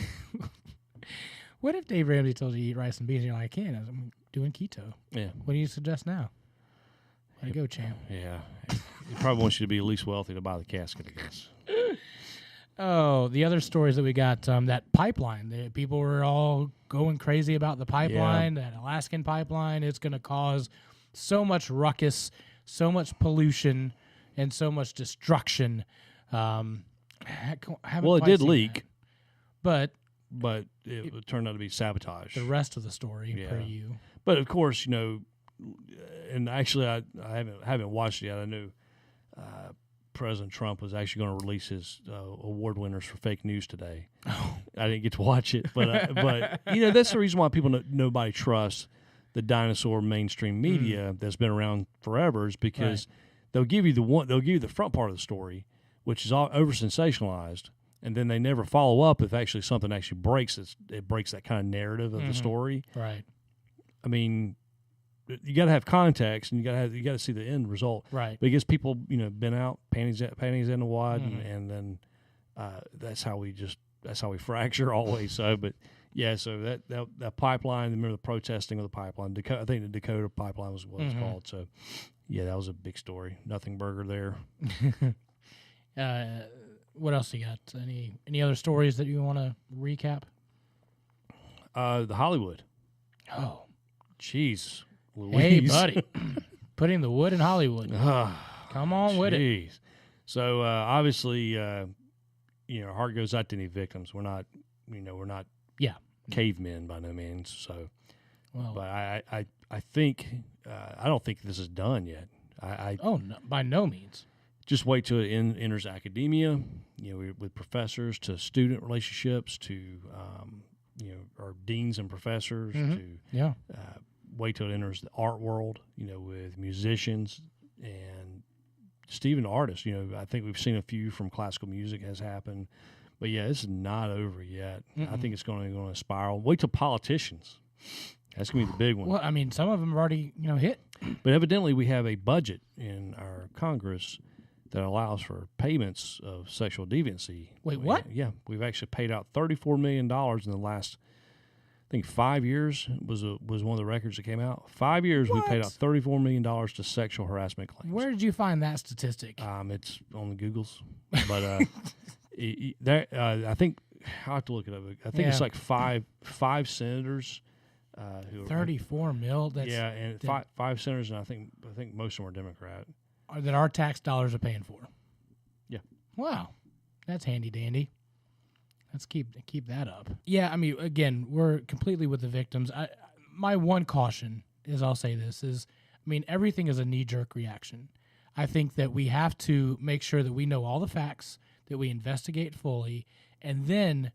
if Dave Ramsey told you to eat rice and beans and you're like, I can't. I'm doing keto. Yeah. What do you suggest now? Way to go, champ. Yeah. He probably wants you to be at least wealthy to buy the casket, I guess. Oh, the other stories that we got, that pipeline. The people were all going crazy about the pipeline, that Alaskan pipeline. It's going to cause so much ruckus, so much pollution, and so much destruction. It did leak. But it turned out to be sabotage. The rest of the story, per you. But, of course, and actually I haven't watched it yet. I know President Trump was actually going to release his award winners for fake news today. I didn't get to watch it, but that's the reason why nobody trusts the dinosaur mainstream media that's been around forever, is because they'll give you the front part of the story, which is all over sensationalized, and then they never follow up if actually something actually breaks that kind of narrative of the story. Right. I mean, you got to have context, and you got to see the end result. Right. Because people, been out panties in the wad, and then that's how we fracture always. So, but yeah, so that pipeline. Remember the protesting of the pipeline? I think the Dakota pipeline was what it was called. So, yeah, that was a big story. Nothing burger there. What else you got? Any other stories that you want to recap? The Hollywood. Oh, jeez. Hey, buddy. Putting the wood in Hollywood. Come on with it. So, obviously, our heart goes out to any victims. We're not cavemen by no means. So, but I think, I don't think this is done yet. No, by no means. Just wait till it enters academia, with professors, to student relationships, to, our deans and professors, to wait till it enters the art world, with musicians and just even artists. I think we've seen a few from classical music has happened. But, yeah, this is not over yet. I think it's going to spiral. Wait till politicians. That's going to be the big one. Well, I mean, some of them have already, hit. But evidently we have a budget in our Congress that allows for payments of sexual deviancy. Wait, what? Yeah, we've actually paid out $34 million in the last, I think, 5 years was one of the records that came out. 5 years we paid out $34 million to sexual harassment claims. Where did you find that statistic? It's on the Googles. But I think I'll have to look it up. I think it's like five senators who 34 mil. That's and five senators, and I think most of them are Democrat. That our tax dollars are paying for. Yeah. Wow, that's handy dandy. Let's keep that up. Yeah, I mean, again, we're completely with the victims. My one caution is, I'll say this, is, I mean, everything is a knee-jerk reaction. I think that we have to make sure that we know all the facts, that we investigate fully, and then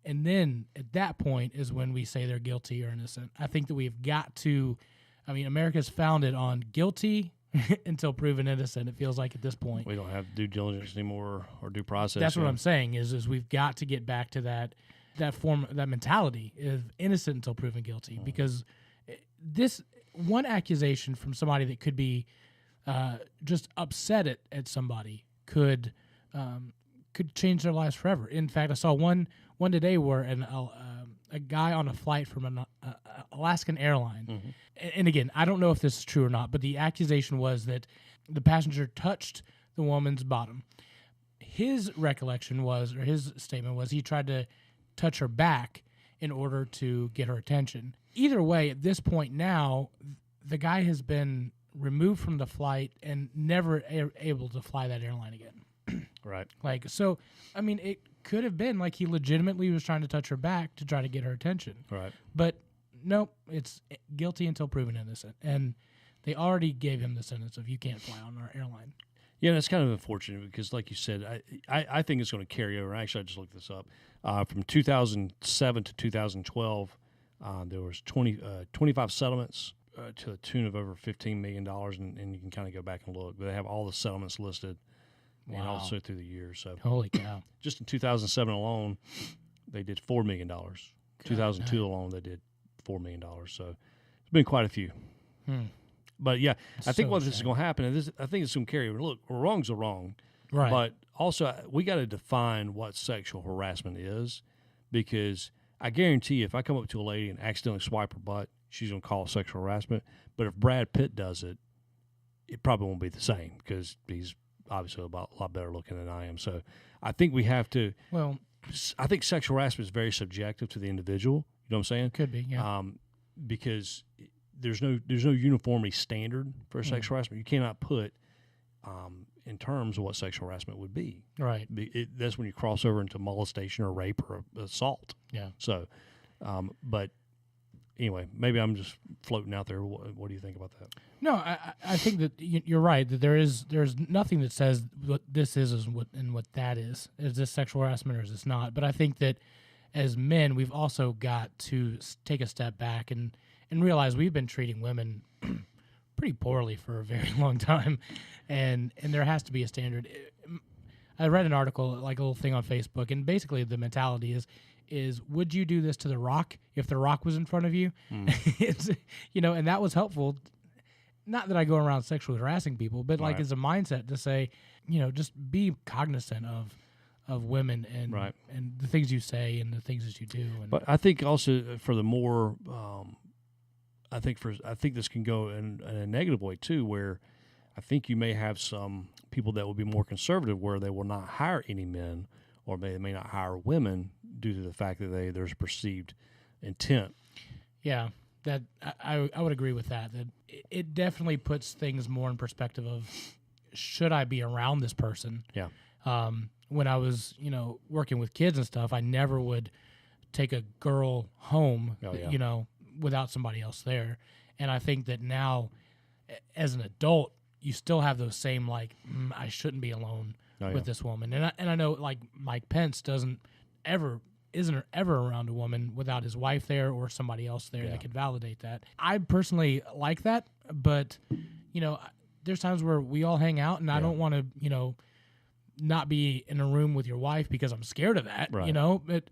at that point is when we say they're guilty or innocent. I think that we've got to, I mean, America's founded on guilty until proven innocent, it feels like at this point. We don't have due diligence anymore or due process. That's what I'm saying is we've got to get back to that mentality of innocent until proven guilty, because this one accusation from somebody that could be just upset at somebody could change their lives forever. In fact, I saw one today where a guy on a flight from an Alaskan airline, and again, I don't know if this is true or not, but the accusation was that the passenger touched the woman's bottom. His recollection was, or his statement was, he tried to touch her back in order to get her attention. Either way, at this point now, the guy has been removed from the flight and never able to fly that airline again. Right. So, I mean, it could have been like he legitimately was trying to touch her back to try to get her attention. Right. But nope, it's guilty until proven innocent. And they already gave him the sentence of you can't fly on our airline. Yeah, that's kind of unfortunate because, like you said, I think it's going to carry over. Actually, I just looked this up. From 2007 to 2012, there was 25 settlements to the tune of over $15 million, and you can kind of go back and look. But they have all the settlements listed. Wow. And also through the years. So Holy cow. Just in 2007 alone, they did $4 million. 2002 alone, they did $4 million. So it's been quite a few. But, yeah, I think what this is going to happen, and I think it's going to carry over. Look, wrong's a wrong. Right. But also, we got to define what sexual harassment is, because I guarantee if I come up to a lady and accidentally swipe her butt, she's going to call it sexual harassment. But if Brad Pitt does it, it probably won't be the same because he's obviously a lot better looking than I am. So I think we have to. Well, I think sexual harassment is very subjective to the individual. You know what I'm saying? Could be, yeah. Because there's no uniformity standard for sexual harassment. You cannot put in terms of what sexual harassment would be. Right. That's when you cross over into molestation or rape or assault. Yeah. So, but anyway, maybe I'm just floating out there. What do you think about that? No, I think that you're right, that there's nothing that says what this is what that is. Is this sexual harassment or is this not? But I think that as men, we've also got to take a step back and realize we've been treating women pretty poorly for a very long time, and there has to be a standard. I read an article, like a little thing on Facebook, and basically the mentality is would you do this to The Rock if The Rock was in front of you? It's, and that was helpful. Not that I go around sexually harassing people, but like as a mindset to say, just be cognizant of women and the things you say and the things that you do. And but I think also for the more, I think this can go in a negative way too, where I think you may have some people that will be more conservative, where they will not hire any men, or they may not hire women due to the fact that there's a perceived intent. Yeah. That I would agree with that. That it definitely puts things more in perspective of, should I be around this person? Yeah. When I was, working with kids and stuff, I never would take a girl home, without somebody else there. And I think that now, as an adult, you still have those same I shouldn't be alone with this woman. And I know like Mike Pence isn't ever around a woman without his wife there or somebody else there that could validate that. I personally like that, but there's times where we all hang out, and I don't want to not be in a room with your wife because I'm scared of that. Right. But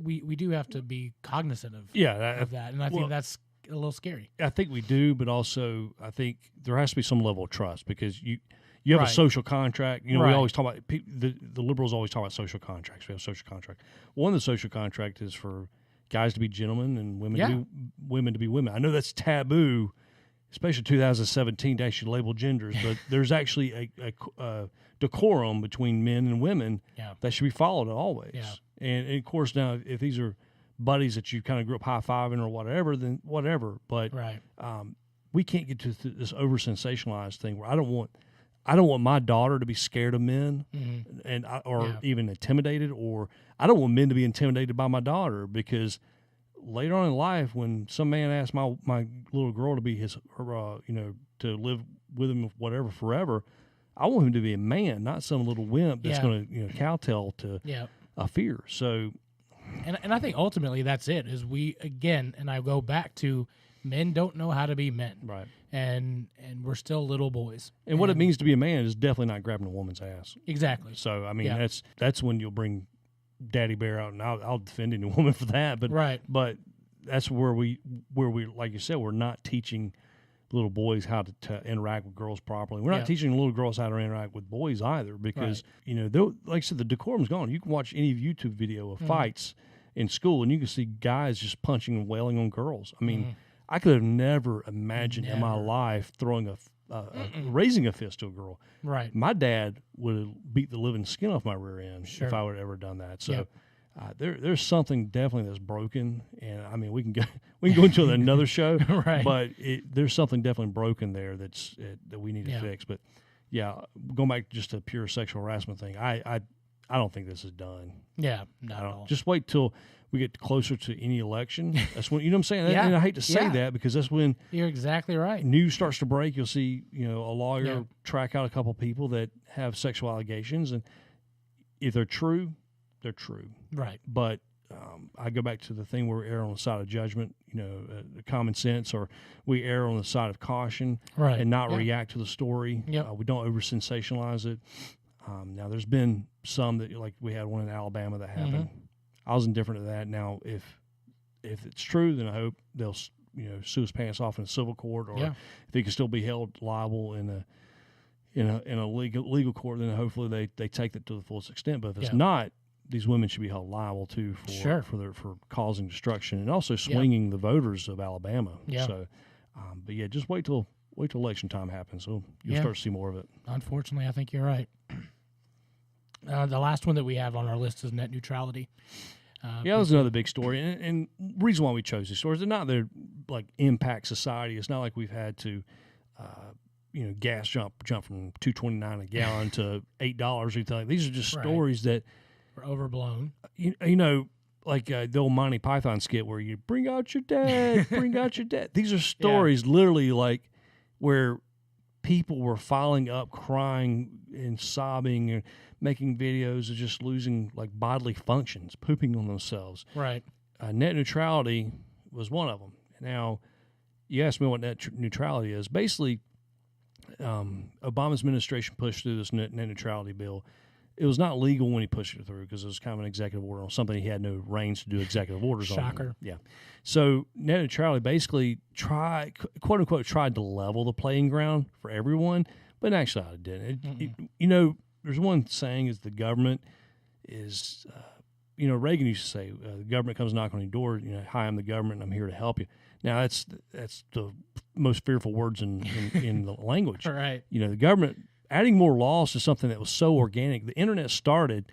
we do have to be cognizant of that, and I think that's a little scary. I think we do, but also I think there has to be some level of trust, because you have a social contract. We always talk about the liberals always talk about social contracts. We have a social contract. One of the social contract is for guys to be gentlemen and women to be women. I know that's taboo, especially 2017 to actually label genders, but there's actually a decorum between men and women that should be followed always. Yeah. And of course, now if these are buddies that you kind of grew up high-fiving or whatever, then whatever. But we can't get to this over-sensationalized thing where I don't want my daughter to be scared of men or even intimidated, or I don't want men to be intimidated by my daughter, because later on in life, when some man asks my little girl to be to live with him whatever forever, I want him to be a man, not some little wimp that's going to kowtow to a fear. So, and I think ultimately that's it. Is and I go back to, men don't know how to be men, right? And we're still little boys. And what it means to be a man is definitely not grabbing a woman's ass. Exactly. So I mean, that's when you'll bring Daddy Bear out, and I'll defend any woman for that. But but that's where we like you said, we're not teaching little boys how to interact with girls properly. We're not teaching little girls how to interact with boys either, because like I said, the decorum's gone. You can watch any YouTube video of fights in school, and you can see guys just punching and wailing on girls. I mean, I could have never imagined in my life throwing raising a fist to a girl. Right. My dad would have beat the living skin off my rear end if I would have ever done that. So there's something definitely that's broken, and I mean we can go into another show, right? But there's something definitely broken there that we need to fix. But going back just to pure sexual harassment thing, I don't think this is done. Yeah, not at all. Just wait till we get closer to any election. That's when, what I'm saying? And I hate to say that, because that's when you're exactly right. News starts to break. You'll see, a lawyer track out a couple people that have sexual allegations, and if they're true, they're true. Right. But I go back to the thing where we err on the side of judgment, common sense, or we err on the side of caution, and not react to the story. We don't over sensationalize it. Now, there's been some that, like we had one in Alabama that happened. I was indifferent to that. Now, if it's true, then I hope they'll sue his pants off in a civil court, or if he can still be held liable in a legal court, then hopefully they take that to the fullest extent. But if it's not, these women should be held liable too for causing destruction and also swinging the voters of Alabama. So, but just wait till election time happens. So you'll start to see more of it. Unfortunately, I think you're right. The last one that we have on our list is net neutrality. That was another big story, and reason why we chose these stories, they're not that like impact society. It's not like we've had to, gas jump from $2.29 a gallon to $8 or anything. These are just stories that were overblown. like the old Monty Python skit where you bring out your dead, bring out your dead. These are stories literally like where people were filing up, crying and sobbing and making videos of just losing like bodily functions, pooping on themselves. Right. Net neutrality was one of them. Now, you asked me what net neutrality is. Basically, Obama's administration pushed through this net neutrality bill. It was not legal when he pushed it through because it was kind of an executive order on something he had no reins to do executive orders on. Shocker. Yeah. So net neutrality basically quote unquote, tried to level the playing ground for everyone, but actually it didn't. There's one saying is the government is, Reagan used to say, the government comes knock on your door, hi, I'm the government, and I'm here to help you. Now, that's the most fearful words in the language. Right. The government adding more laws to something that was so organic. The internet started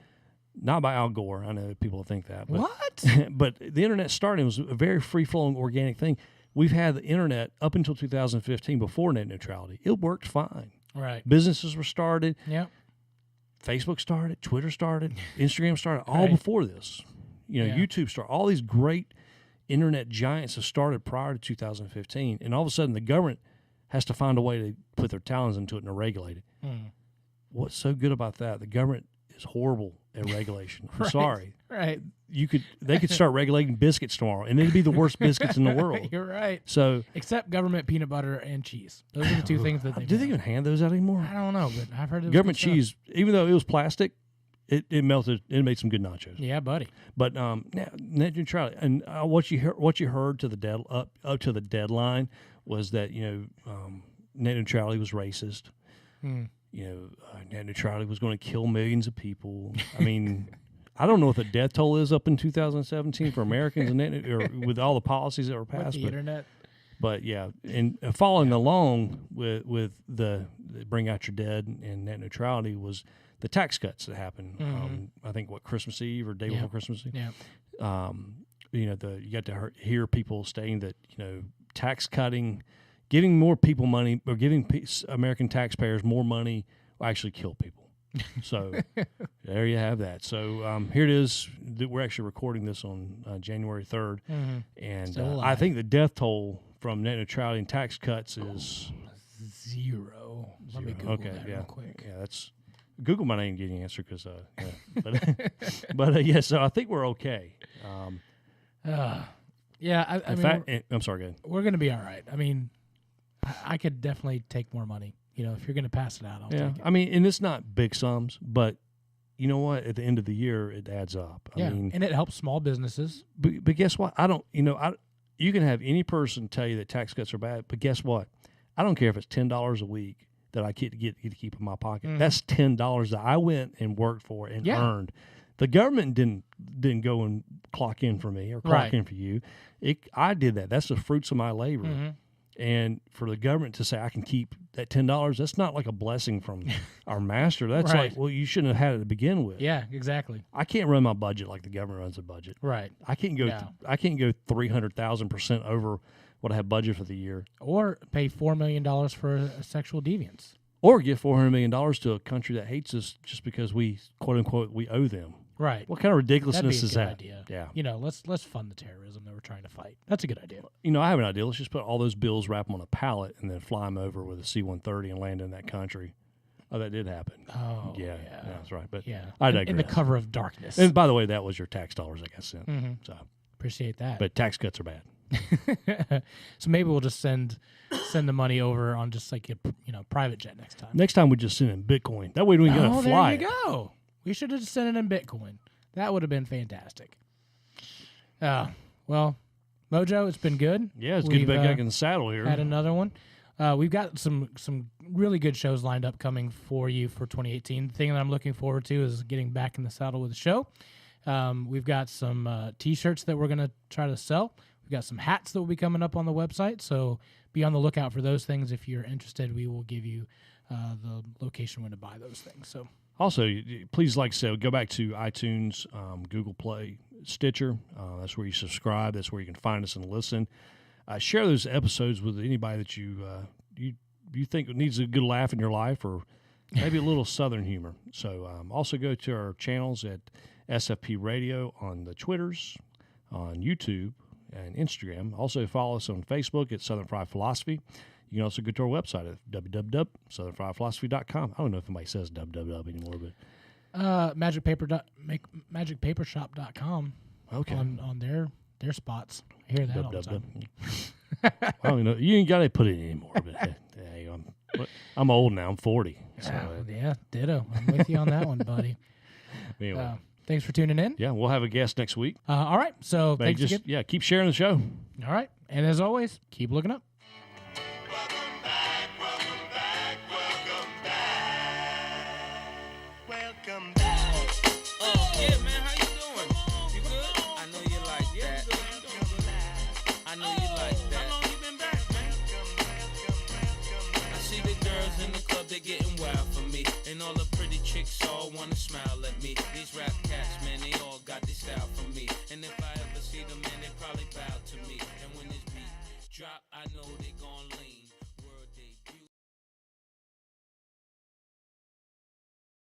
not by Al Gore. I know people think that. But, What? But the internet started. It was a very free-flowing, organic thing. We've had the internet up until 2015 before net neutrality. It worked fine. Right. Businesses were started. Yep. Facebook started. Twitter started. Instagram started. All Right. before this. Yeah. YouTube started. All these great internet giants have started prior to 2015. And all of a sudden, the government has to find a way to put their talons into it and to regulate it. What's so good about that? The government is horrible at regulation. I'm sorry. Right. They could start regulating biscuits tomorrow, and it'd be the worst biscuits in the world. You're right. So, Except government peanut butter and cheese. Those are the two things that they do they even hand those out anymore? I don't know, but I've heard it was Government good stuff. cheese, even though it was plastic, it melted. It made some good nachos. Yeah, buddy. But now net neutrality, and what you heard to the up to the deadline was that net neutrality was racist. Net neutrality was going to kill millions of people. I mean, I don't know what the death toll is up in 2017 for Americans and or with all the policies that were With passed. the internet. But yeah, and following along with the bring out your dead and net neutrality was the tax cuts that happened. I think Christmas Eve or day before Christmas Eve. Yeah. You got to hear people saying that tax cutting, giving more people money or giving American taxpayers more money will actually kill people. So there you have that. So here it is. We're actually recording this on January 3rd. And I think the death toll from net neutrality and tax cuts is 0. Let me Google that real quick. Yeah, that's Google might not even get an answer because, but yeah. So I think we're okay. Yeah, I mean, I'm sorry, go ahead. we're going to be all right. I mean, I could definitely take more money. If you're going to pass it out, I'll take it. I mean, and it's not big sums, but you know what? At the end of the year, it adds up. Yeah, I mean, and it helps small businesses. but guess what? You can have any person tell you that tax cuts are bad, but guess what? I don't care if it's $10 a week that I get to keep in my pocket. That's $10 that I went and worked for and earned. The government didn't go and clock in for me or clock in for you. I did that. That's the fruits of my labor. And for the government to say I can keep that $10, that's not like a blessing from our master. That's like, well, you shouldn't have had it to begin with. Yeah, exactly. I can't run my budget like the government runs a budget. Right. I can't go. I can't go 300,000% over what I have budgeted for the year, Or pay $4 million for a sexual deviance. or give $400 million to a country that hates us just because we quote unquote we owe them. Right. What kind of That'd be a ridiculousness is good that? idea. Yeah. Let's fund the terrorism that we're trying to fight. That's a good idea. I have an idea. Let's just put all those bills, wrap them on a pallet, and then fly them over with a C-130 and land in that country. Oh, that did happen. Oh, yeah, that's right. But yeah, I digress. in the cover of darkness. And by the way, that was your tax dollars I got sent. So, Appreciate that. but tax cuts are bad. So maybe we'll just send the money over on just like a private jet next time. Next time we just send in Bitcoin. That way we can fly. There you go. We should have just sent it in Bitcoin. That would have been fantastic. Well, Mojo, it's been good. Yeah, it's good to be back in the saddle here. Had another one. We've got some really good shows lined up coming for you for 2018. The thing that I'm looking forward to is getting back in the saddle with the show. We've got some T-shirts that we're going to try to sell. We've got some hats that will be coming up on the website, so be on the lookout for those things. If you're interested, we will give you the location when to buy those things. So. Also, please, like I said, go back to iTunes, Google Play, Stitcher. That's where you subscribe. That's where you can find us and listen. Share those episodes with anybody that you think needs a good laugh in your life or maybe a little Southern humor. So also go to our channels at SFP Radio on the Twitters, on YouTube, and Instagram. Also follow us on Facebook at Southern Fried Philosophy. You can also go to our website at www.southernfriedphilosophy.com. I don't know if anybody says www anymore, but magicpapershop.com. Okay. On their spots. I hear that all the time. I don't know. You ain't got to put it anymore. But hey, I'm old now. I'm 40. So, Yeah, ditto. I'm with you on that one, buddy. anyway, Thanks for tuning in. yeah, we'll have a guest next week. All right. So But thanks just again. keep sharing the show. All right. And as always, keep looking up. Welcome back. Yeah, man, how you doing? You good? I know you like that. I know you like that. How long you been back, man? I see the girls in the club, they getting wild for me. And all the pretty chicks all wanna smile at me. These rap cats, man, they all got this style for me. And if I